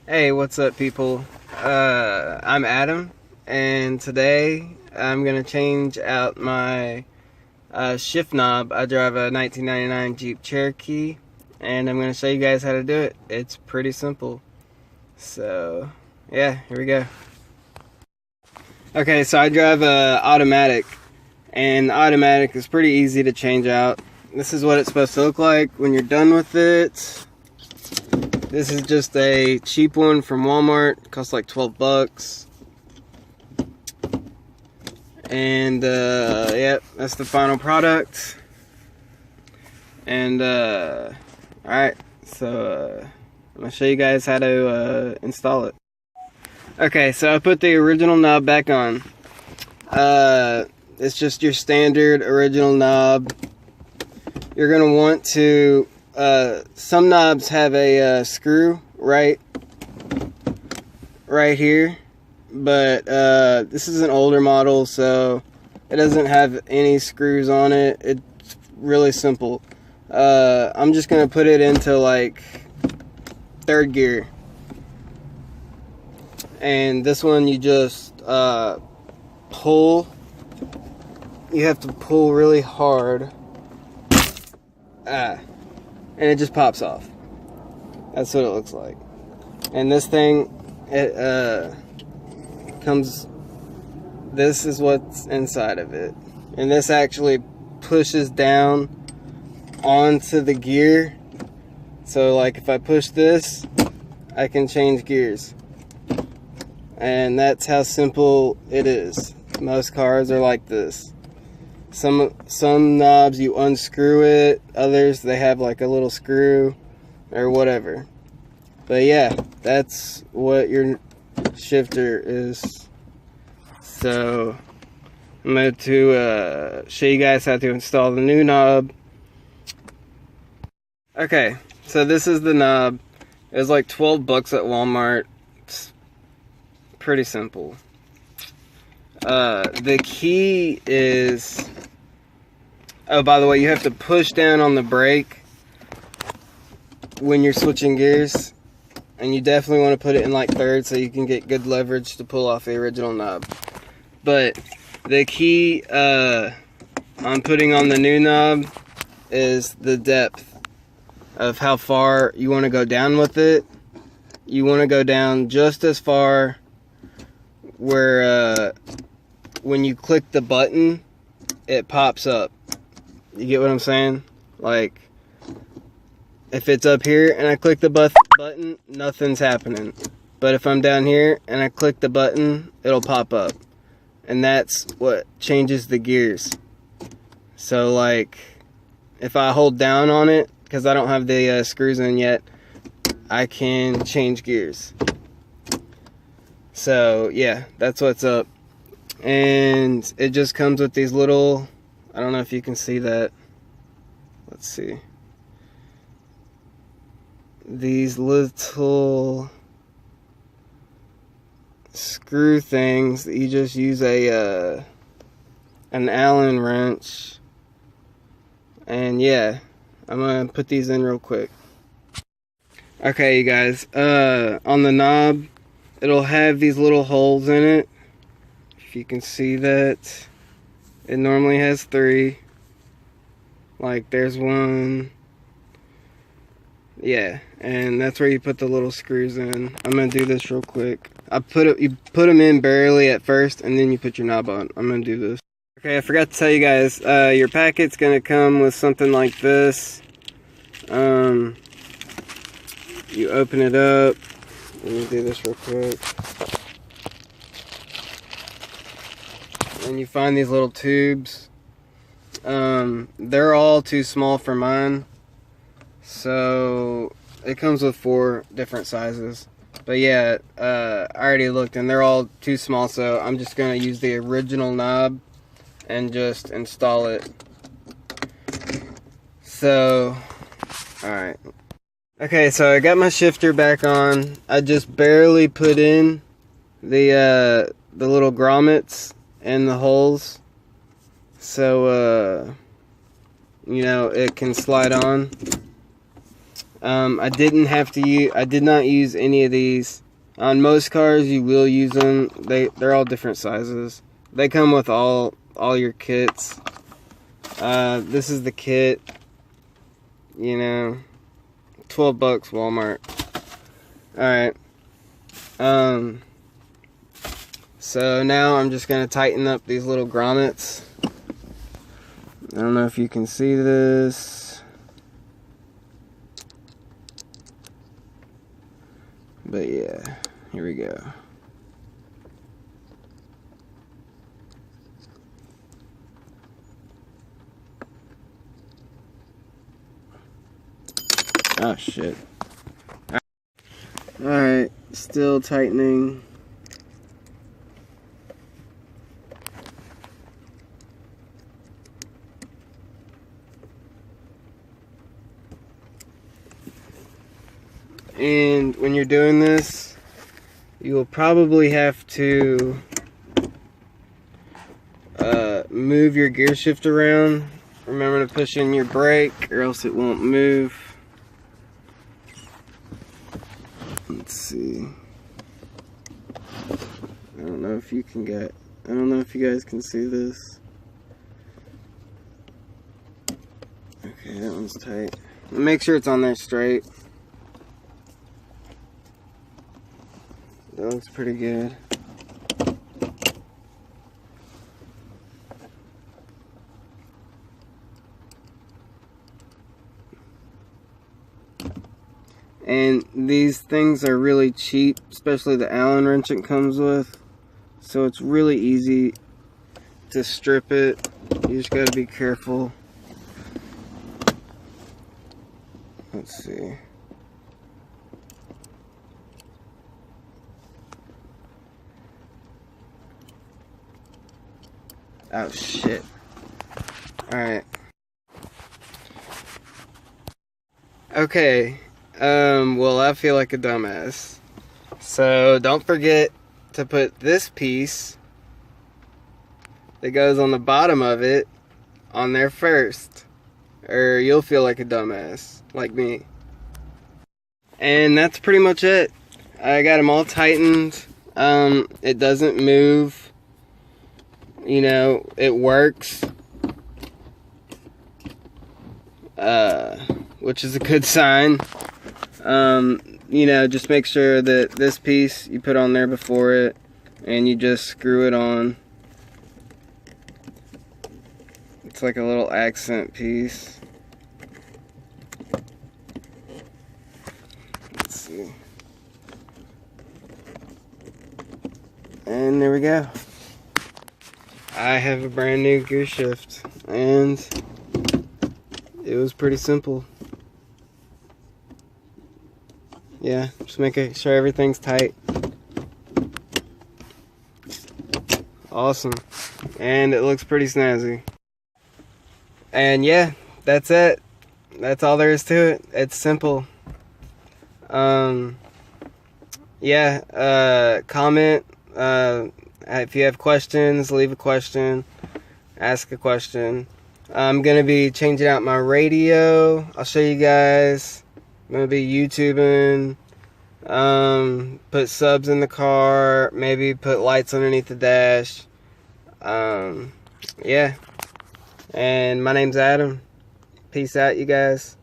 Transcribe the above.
Hey, what's up, people? I'm Adam, and today I'm gonna change out my shift knob. I drive a 1999 Jeep Cherokee, and I'm gonna show you guys how to do it. It's pretty simple. So, yeah, here we go. Okay, so I drive a automatic, and automatic is pretty easy to change out. This is what it's supposed to look like when you're done with it. This is just a cheap one from Walmart. It costs like 12 bucks. And yep, that's the final product. And alright, so I'm gonna show you guys how to install it. Okay, so I put the original knob back on. It's just your standard original knob. You're gonna want to some knobs have a screw right here, but this is an older model, so it doesn't have any screws on it. It's really simple. I'm just gonna put it into like third gear, and this one you just pull. You have to pull really hard. And it just pops off. That's what it looks like. And this thing, it comes, this is what's inside of it. And this actually pushes down onto the gear. So like if I push this, I can change gears. And that's how simple it is. Most cars are like this. Some knobs you unscrew it, others they have like a little screw or whatever. But yeah, that's what your shifter is. So I'm going to show you guys how to install the new knob. Okay, so this is the knob. It was like 12 bucks at Walmart. It's pretty simple. The key is, oh, by the way, you have to push down on the brake when you're switching gears, and you definitely want to put it in like third so you can get good leverage to pull off the original knob. But the key on putting on the new knob is the depth of how far you want to go down with it. You want to go down just as far where when you click the button, it pops up. You get what I'm saying? Like, if it's up here and I click the button, nothing's happening. But if I'm down here and I click the button, it'll pop up. And that's what changes the gears. So like, if I hold down on it, because I don't have the screws in yet, I can change gears. So yeah, that's what's up. And it just comes with these little, I don't know if you can see that. Let's see. These little screw things that you just use an Allen wrench. And yeah, I'm gonna put these in real quick. Okay, you guys, on the knob, it'll have these little holes in it. If you can see that, it normally has 3. Like there's one. Yeah, and that's where you put the little screws in. I'm gonna do this real quick. You put them in barely at first, and then you put your knob on. I'm gonna do this. Okay, I forgot to tell you guys, your packet's gonna come with something like this. You open it up. Let me do this real quick. And you find these little tubes. They're all too small for mine, so it comes with 4 different sizes. But yeah, I already looked and they're all too small, so I'm just gonna use the original knob and just install it. So, alright. Okay, so I got my shifter back on. I just barely put in the little grommets in the holes, so you know, it can slide on. I did not use any of these. On most cars, you will use them. They're all different sizes. They come with all your kits. This is the kit. You know, $12 Walmart. Alright. So now I'm just gonna tighten up these little grommets. I don't know if you can see this, but yeah, here we go. Oh shit. Alright, still tightening. And when you're doing this, you will probably have to move your gear shift around. Remember to push in your brake or else it won't move. Let's see. I don't know if you guys can see this. Okay, that one's tight. Make sure it's on there straight. That looks pretty good. And these things are really cheap, especially the Allen wrench it comes with. So it's really easy to strip it. You just gotta be careful. Let's see. Oh shit. Alright. Okay. Well, I feel like a dumbass. So don't forget to put this piece that goes on the bottom of it on there first, or you'll feel like a dumbass like me. And that's pretty much it. I got them all tightened. It doesn't move. You know, it works. Which is a good sign. You know, just make sure that this piece you put on there before it, and you just screw it on. It's like a little accent piece. Let's see. And there we go. I have a brand new gear shift, and it was pretty simple. Yeah, just making sure everything's tight. Awesome. And it looks pretty snazzy. And yeah, that's it. That's all there is to it. It's simple. Yeah, comment. If you have questions, leave a question. Ask a question. I'm going to be changing out my radio. I'll show you guys. I'm going to be YouTubing, put subs in the car, maybe put lights underneath the dash. Yeah. And my name's Adam. Peace out, you guys.